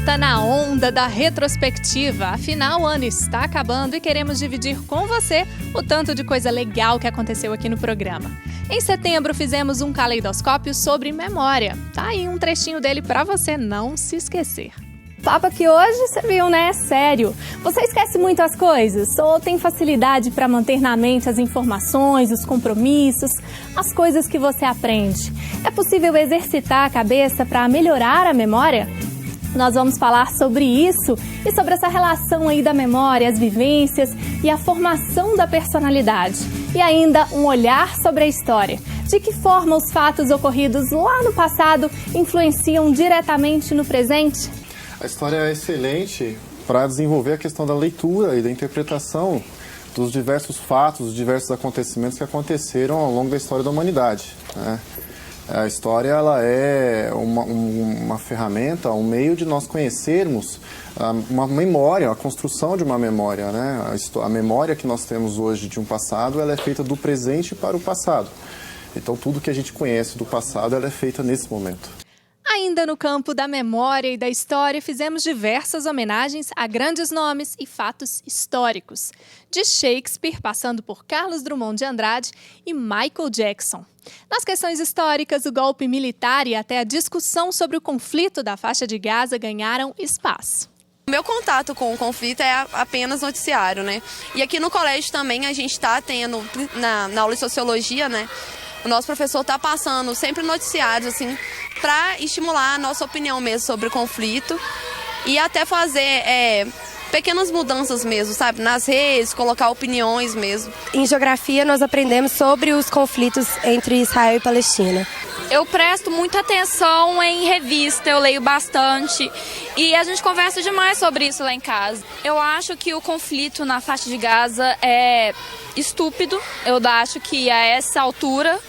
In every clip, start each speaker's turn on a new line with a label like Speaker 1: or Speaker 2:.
Speaker 1: volta na onda da retrospectiva. Afinal, o ano está acabando e queremos dividir com você o tanto de coisa legal que aconteceu aqui no programa. Em setembro, fizemos um caleidoscópio sobre memória. Tá aí um trechinho dele para você não se esquecer.
Speaker 2: O papo aqui hoje, você viu, né? É sério. Você esquece muito as coisas? Ou tem facilidade para manter na mente as informações, os compromissos, as coisas que você aprende? É possível exercitar a cabeça para melhorar a memória? Nós vamos falar sobre isso e sobre essa relação aí da memória, as vivências e a formação da personalidade. E ainda um olhar sobre a história. De que forma os fatos ocorridos lá no passado influenciam diretamente no presente?
Speaker 3: A história é excelente para desenvolver a questão da leitura e da interpretação dos diversos fatos, dos diversos acontecimentos que aconteceram ao longo da história da humanidade, né? A história ela é uma ferramenta, um meio de nós conhecermos uma memória, a construção de uma memória, né? A memória que nós temos hoje de um passado, ela é feita do presente para o passado. Então tudo que a gente conhece do passado, ela é feita nesse momento.
Speaker 1: Ainda no campo da memória e da história, fizemos diversas homenagens a grandes nomes e fatos históricos, de Shakespeare, passando por Carlos Drummond de Andrade e Michael Jackson. Nas questões históricas, o golpe militar e até a discussão sobre o conflito da faixa de Gaza ganharam espaço.
Speaker 4: O meu contato com o conflito é apenas noticiário, né? E aqui no colégio também a gente está tendo, na aula de sociologia, né? O nosso professor está passando sempre noticiários, assim, para estimular a nossa opinião mesmo sobre o conflito e até fazer pequenas mudanças mesmo, sabe? Nas redes, colocar opiniões mesmo.
Speaker 5: Em geografia, nós aprendemos sobre os conflitos entre Israel e Palestina.
Speaker 6: Eu presto muita atenção em revista, eu leio bastante e a gente conversa demais sobre isso lá em casa. Eu acho que o conflito na faixa de Gaza é estúpido. Eu acho que a essa altura,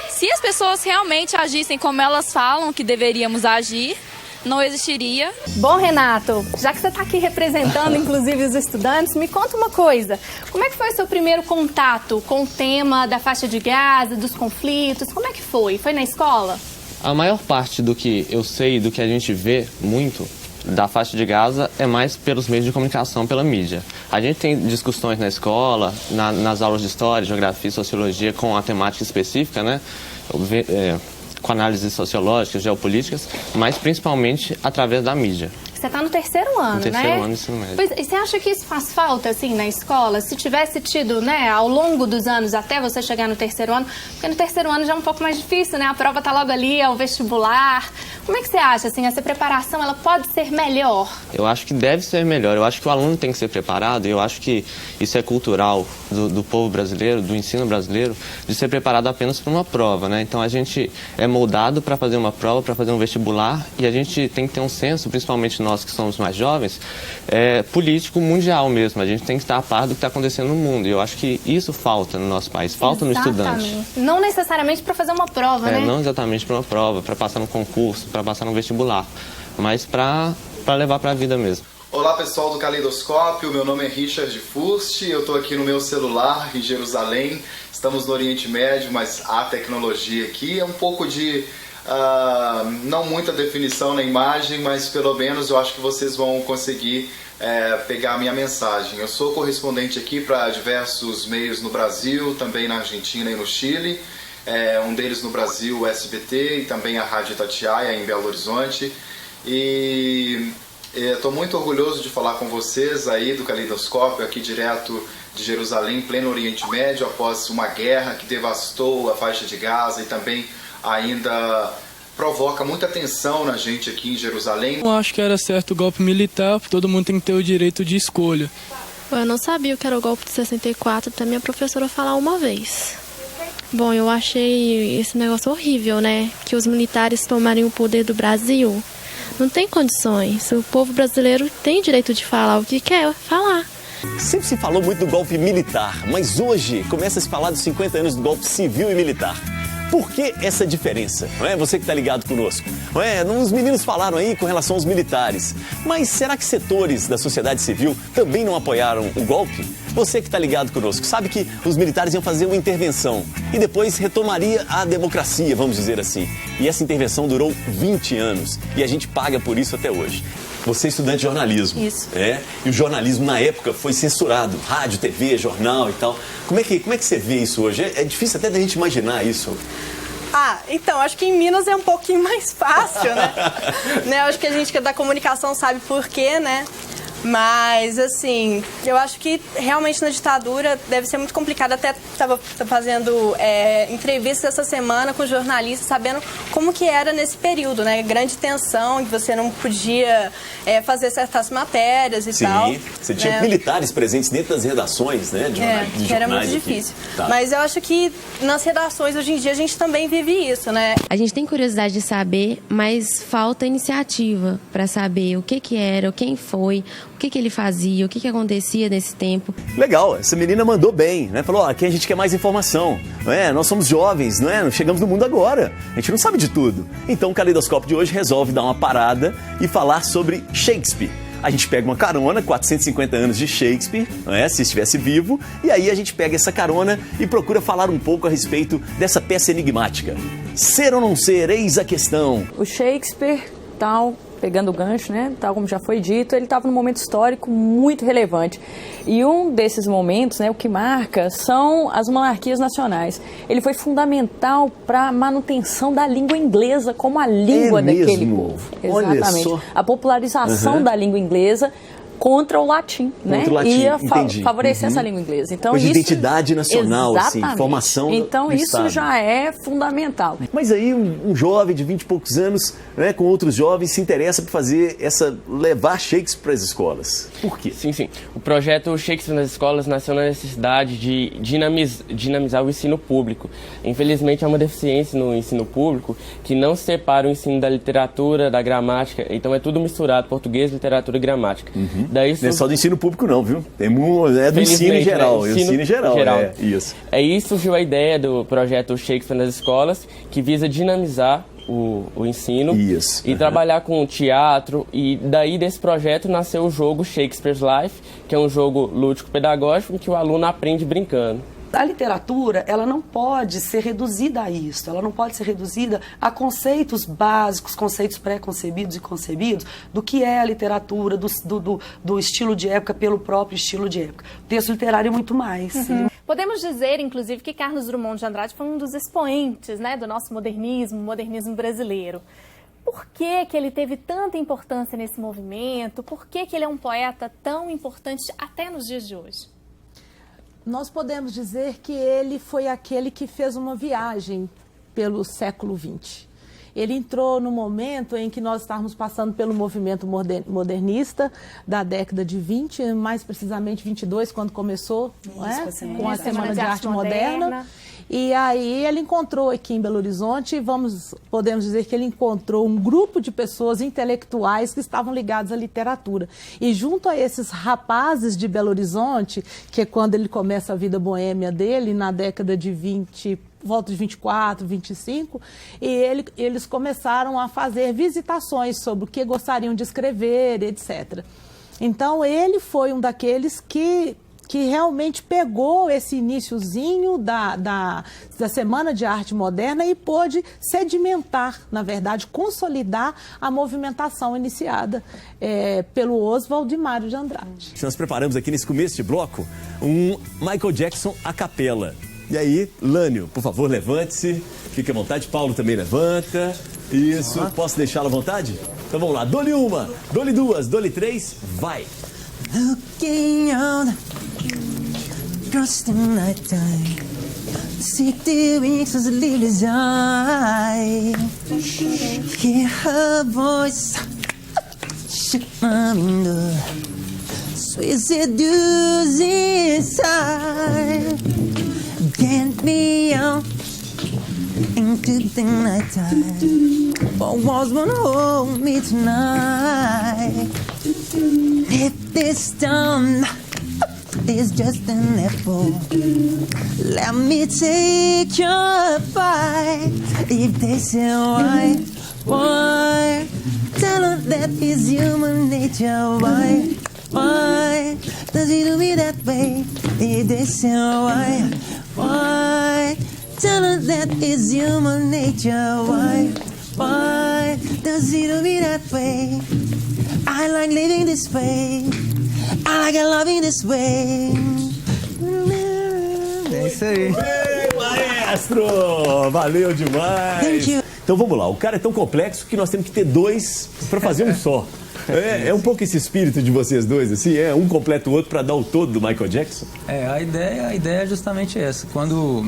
Speaker 6: se as pessoas realmente agissem como elas falam que deveríamos agir, não existiria.
Speaker 2: Bom, Renato, já que você está aqui representando, inclusive, os estudantes, me conta uma coisa. Como é que foi o seu primeiro contato com o tema da faixa de Gaza, dos conflitos? Como é que foi? Foi na escola?
Speaker 7: A maior parte do que eu sei, do que a gente vê muito da faixa de Gaza é mais pelos meios de comunicação, pela mídia. A gente tem discussões na escola, nas aulas de história, geografia, sociologia, com a temática específica, né? Com análises sociológicas, geopolíticas, mas principalmente através da mídia.
Speaker 2: Você está no terceiro ano, né?
Speaker 7: No terceiro ano do ensino médio.
Speaker 2: Pois, e você acha que isso faz falta, assim, na escola? Se tivesse tido, né, ao longo dos anos, até você chegar no terceiro ano, porque no terceiro ano já é um pouco mais difícil, né? A prova está logo ali, é o vestibular. Como é que você acha, assim, essa preparação, ela pode ser melhor?
Speaker 7: Eu acho que deve ser melhor. Eu acho que o aluno tem que ser preparado, e eu acho que isso é cultural do povo brasileiro, do ensino brasileiro, de ser preparado apenas para uma prova, né? Então a gente é moldado para fazer uma prova, para fazer um vestibular, e a gente tem que ter um senso, principalmente nós que somos mais jovens, político mundial mesmo. A gente tem que estar a par do que está acontecendo no mundo. E eu acho que isso falta no nosso país, falta no estudante.
Speaker 2: Não necessariamente para fazer uma prova, né?
Speaker 7: Não exatamente para uma prova, para passar no concurso, para passar no vestibular, mas para levar para a vida mesmo.
Speaker 8: Olá pessoal do Caleidoscópio, meu nome é Richard Fust, eu estou aqui no meu celular em Jerusalém, estamos no Oriente Médio, mas a tecnologia aqui é um pouco de... não muita definição na imagem, mas pelo menos eu acho que vocês vão conseguir pegar a minha mensagem. Eu sou correspondente aqui para diversos meios no Brasil, também na Argentina e no Chile, um deles no Brasil, o SBT, e também a Rádio Itatiaia em Belo Horizonte. E estou muito orgulhoso de falar com vocês aí do Caleidoscópio, aqui direto de Jerusalém, pleno Oriente Médio, após uma guerra que devastou a faixa de Gaza e também ainda provoca muita tensão na gente aqui em Jerusalém.
Speaker 9: Eu acho que era certo o golpe militar, porque todo mundo tem que ter o direito de escolha.
Speaker 10: Eu não sabia o que era o golpe de 64, até minha professora falar uma vez. Bom, eu achei esse negócio horrível, né? Que os militares tomarem o poder do Brasil. Não tem condições. O povo brasileiro tem direito de falar o que quer falar.
Speaker 11: Sempre se falou muito do golpe militar, mas hoje começa a se falar dos 50 anos do golpe civil e militar. Por que essa diferença? Não é? Você que está ligado conosco. Não é? Os meninos falaram aí com relação aos militares. Mas será que setores da sociedade civil também não apoiaram o golpe? Você que está ligado conosco sabe que os militares iam fazer uma intervenção e depois retomaria a democracia, vamos dizer assim. E essa intervenção durou 20 anos e a gente paga por isso até hoje. Você é estudante de jornalismo.
Speaker 5: Isso.
Speaker 11: E o jornalismo na época foi censurado. Rádio, TV, jornal e tal. Como é que você vê isso hoje? É difícil até da gente imaginar isso.
Speaker 5: Então, acho que em Minas é um pouquinho mais fácil, né? Acho que a gente que é da comunicação sabe por quê, né? Mas, assim, eu acho que realmente na ditadura deve ser muito complicado. Até estava fazendo entrevistas essa semana com jornalistas, sabendo como que era nesse período, né? Grande tensão, que você não podia fazer certas matérias e tal.
Speaker 11: Sim, você tinha militares presentes dentro das redações, né? De jornais,
Speaker 5: era muito difícil.
Speaker 11: Tá.
Speaker 5: Mas eu acho que nas redações, hoje em dia, a gente também vive isso, né?
Speaker 12: A gente tem curiosidade de saber, mas falta iniciativa para saber o que era, quem foi, o que ele fazia, o que acontecia nesse tempo.
Speaker 11: Legal, essa menina mandou bem, né? Falou, aqui a gente quer mais informação, não é? Nós somos jovens, não é? Chegamos no mundo agora, a gente não sabe de tudo. Então o Caleidoscópio de hoje resolve dar uma parada e falar sobre Shakespeare. A gente pega uma carona, 450 anos de Shakespeare, não é? Se estivesse vivo, e aí a gente pega essa carona e procura falar um pouco a respeito dessa peça enigmática. Ser ou não ser, eis a questão.
Speaker 13: O Shakespeare, pegando o gancho, né? Tal como já foi dito, ele estava num momento histórico muito relevante. E um desses momentos, né, o que marca, são as monarquias nacionais. Ele foi fundamental para a manutenção da língua inglesa como a língua daquele povo. Exatamente. Olha só. A popularização da língua inglesa contra o latim, né? Ia favorecer essa língua inglesa. Então,
Speaker 11: isso, identidade nacional, assim, formação
Speaker 13: então, isso Estado. Já é fundamental.
Speaker 11: Mas aí um jovem de 20 e poucos anos, né, com outros jovens, se interessa por levar Shakespeare para as escolas. Por quê?
Speaker 14: Sim. O projeto Shakespeare nas escolas nasceu na necessidade de dinamizar o ensino público. Infelizmente, há uma deficiência no ensino público que não separa o ensino da literatura, da gramática. Então, é tudo misturado, português, literatura e gramática. Daí
Speaker 11: não é só do ensino público não, viu? É do ensino em geral. Ensino em geral. Isso.
Speaker 14: Aí surgiu a ideia do projeto Shakespeare nas escolas, que visa dinamizar o ensino e trabalhar com teatro. E daí desse projeto nasceu o jogo Shakespeare's Life, que é um jogo lúdico-pedagógico em que o aluno aprende brincando.
Speaker 15: A literatura, ela não pode ser reduzida a isso, ela não pode ser reduzida a conceitos básicos, conceitos pré-concebidos e concebidos do que é a literatura, do estilo de época pelo próprio estilo de época. O texto literário é muito mais.
Speaker 2: Podemos dizer, inclusive, que Carlos Drummond de Andrade foi um dos expoentes, né, do nosso modernismo brasileiro. Por que ele teve tanta importância nesse movimento? Por que ele é um poeta tão importante até nos dias de hoje?
Speaker 16: Nós podemos dizer que ele foi aquele que fez uma viagem pelo século XX. Ele entrou no momento em que nós estávamos passando pelo movimento modernista da década de 20, mais precisamente 22, quando começou, com a Semana de Arte Moderna. E aí ele encontrou aqui em Belo Horizonte, podemos dizer que ele encontrou um grupo de pessoas intelectuais que estavam ligados à literatura. E junto a esses rapazes de Belo Horizonte, que é quando ele começa a vida boêmia dele, na década de 20, volta de 24, 25, e eles começaram a fazer visitações sobre o que gostariam de escrever, etc. Então ele foi um daqueles que realmente pegou esse iniciozinho da Semana de Arte Moderna e pôde sedimentar, na verdade, consolidar a movimentação iniciada pelo Oswald e Mário de Andrade.
Speaker 11: Nós preparamos aqui nesse começo de bloco um Michael Jackson a capela. E aí, Lânio, por favor, levante-se, fique à vontade. Paulo também levanta. Isso, posso deixá-lo à vontade? Então vamos lá, dou-lhe uma, dou-lhe duas, dou-lhe três, vai!
Speaker 17: Looking on across the night time, see the wings of the lilies eye, hear her voice, shut my window, sweet seduce inside, get me out into the night time, for walls won't hold me tonight. If this town is just an apple, let me take your bite. If they say why, tell them that is human nature. Why does it do me that way? If they say why, tell them that is human nature. Why does it do me that way? I like living this way. I like loving this way.
Speaker 18: É isso aí.
Speaker 11: Maestro! Valeu demais!
Speaker 17: Thank you.
Speaker 11: Então vamos lá, o cara é tão complexo que nós temos que ter dois para fazer um só. É um pouco esse espírito de vocês dois, assim, um completa o outro para dar o todo do Michael Jackson?
Speaker 18: A ideia é justamente essa. Quando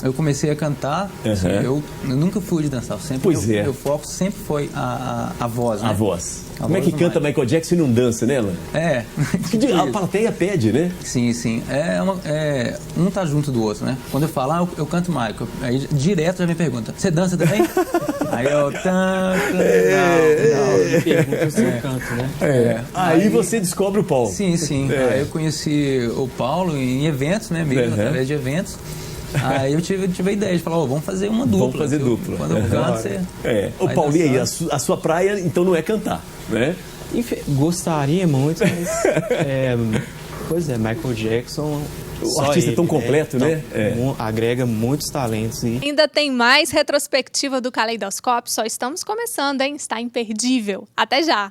Speaker 18: eu comecei a cantar, assim, eu nunca fui de dançar. Meu foco sempre foi a voz, né?
Speaker 11: A voz. Como é que canta Michael Jackson e não dança, né, Alan? A plateia pede, né?
Speaker 18: Sim. Um tá junto do outro, né? Quando eu falo, eu canto Michael, aí direto já me pergunta, você dança também? Aí eu não, pergunta se eu canto, né?
Speaker 11: Aí você descobre o Paulo.
Speaker 18: Sim. Aí eu conheci o Paulo em eventos, né, mesmo, através de eventos. Aí eu tive a ideia de falar, vamos fazer uma dupla.
Speaker 11: Vamos fazer dupla.
Speaker 18: Quando eu canto, você...
Speaker 11: Ô Paulo, e aí, a sua praia, então, não é cantar, né?
Speaker 19: Gostaria muito, mas... pois é, Michael Jackson...
Speaker 11: O artista é tão completo, né?
Speaker 19: Agrega muitos talentos.
Speaker 1: Ainda tem mais retrospectiva do Caleidoscópio, só estamos começando, hein? Está imperdível. Até já!